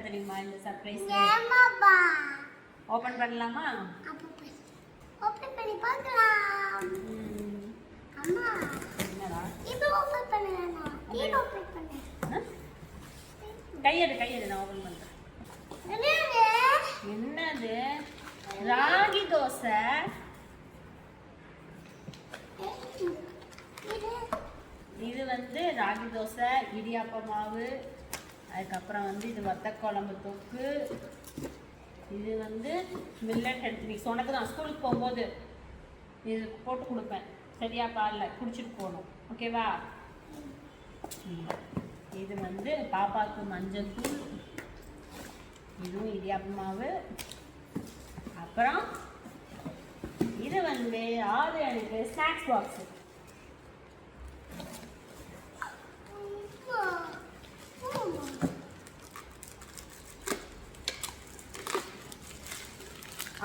தெரியுமா இந்த surprise? Open பண்ணலாமா? ஓபன் பண்ணி பார்க்கலாம். அம்மா என்னடா இப்போ ஓபன் பண்ணலாமா? நீ ஓபன் பண்ணு. கையெடு நான் ஓபன் பண்றேன். என்னது? ராகி தோசை. இது வந்து ராகி தோசை, இடியாப்ப மாவு, அதுக்கப்புறம் வந்து இது வத்த குழம்பு தொக்கு, இது வந்து மில்லட் ஹெல்த் மிக்ஸ். உனக்கு தான் ஸ்கூலுக்கு போகும்போது இது போட்டு கொடுப்பேன் சரியா? பாலில் குடிச்சிட்டு போகணும் ஓகேவா? இது வந்து பாப்பாவுக்கு மஞ்சள் தூள், இதுவும் இடியாப்ப மாவு. அப்புறம் இது வந்து ஆதிரனுக்கு ஸ்நாக்ஸ் பாக்ஸு.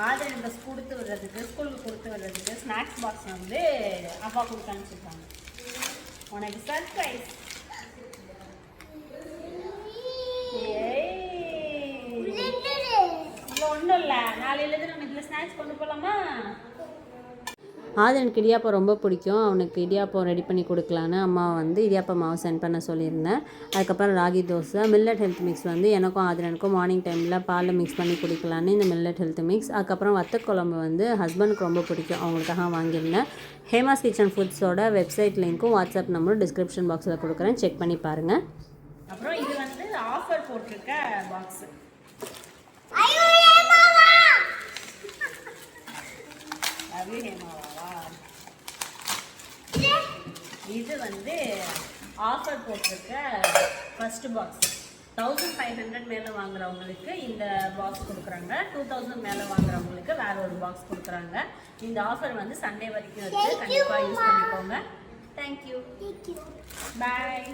ஆதிரனுக்கு ஸ்கூலுக்கு கொடுத்து வர்றதுக்கு ஸ்நாக்ஸ் பாக்ஸ் வந்து அப்பா கொடுத்து அனுப்பிச்சிருக்காங்க. உனக்கு சர்ப்ரைஸ். ஒன்றும் இல்லை, நாளையிலேருந்து நம்ம இதில் ஸ்நாக்ஸ் கொண்டு போகலாமா? ஆதிரனுக்கு இடியாப்பம் ரொம்ப பிடிக்கும். அவனுக்கு இடியாப்பம் ரெடி பண்ணி கொடுக்கலான்னு அம்மா வந்து இடியாப்பம் மாவு சென்ட் பண்ண சொல்லியிருந்தேன். அதுக்கப்புறம் ragi dosa, millet health mix வந்து எனக்கும் ஆதிரனுக்கும் மார்னிங் டைமில் பாலில் மிக்ஸ் பண்ணி குடிக்கலான்னு இந்த மில்லட் ஹெல்த் மிக்ஸ். அதுக்கப்புறம் வத்தக்குழம்பு வந்து ஹஸ்பண்டுக்கு ரொம்ப பிடிக்கும், அவங்களுக்காக வாங்கியிருந்தேன். ஹேமாஸ் கிச்சன் ஃபுட்ஸோட வெப்சைட் லிங்க்கும் வாட்ஸ்அப் நம்பரும் டிஸ்கிரிப்ஷன் பாக்ஸில் கொடுக்குறேன், செக் பண்ணி பாருங்கள். அப்புறம் இது வந்து ஆஃபர் போட்டிருக்க பாக்ஸு. இது வந்து ஆஃபர் போட்டிருக்க ஃபர்ஸ்ட் பாக்ஸ். 1500 மேலே வாங்குறவங்களுக்கு இந்த பாக்ஸ் கொடுக்குறாங்க. 2000 மேலே வாங்குறவங்களுக்கு வேற ஒரு பாக்ஸ் கொடுக்குறாங்க. இந்த ஆஃபர் வந்து சண்டே வரைக்கும் இருக்கு, கண்டிப்பாக யூஸ் பண்ணிக்கோங்க. தேங்க்யூ, பாய்.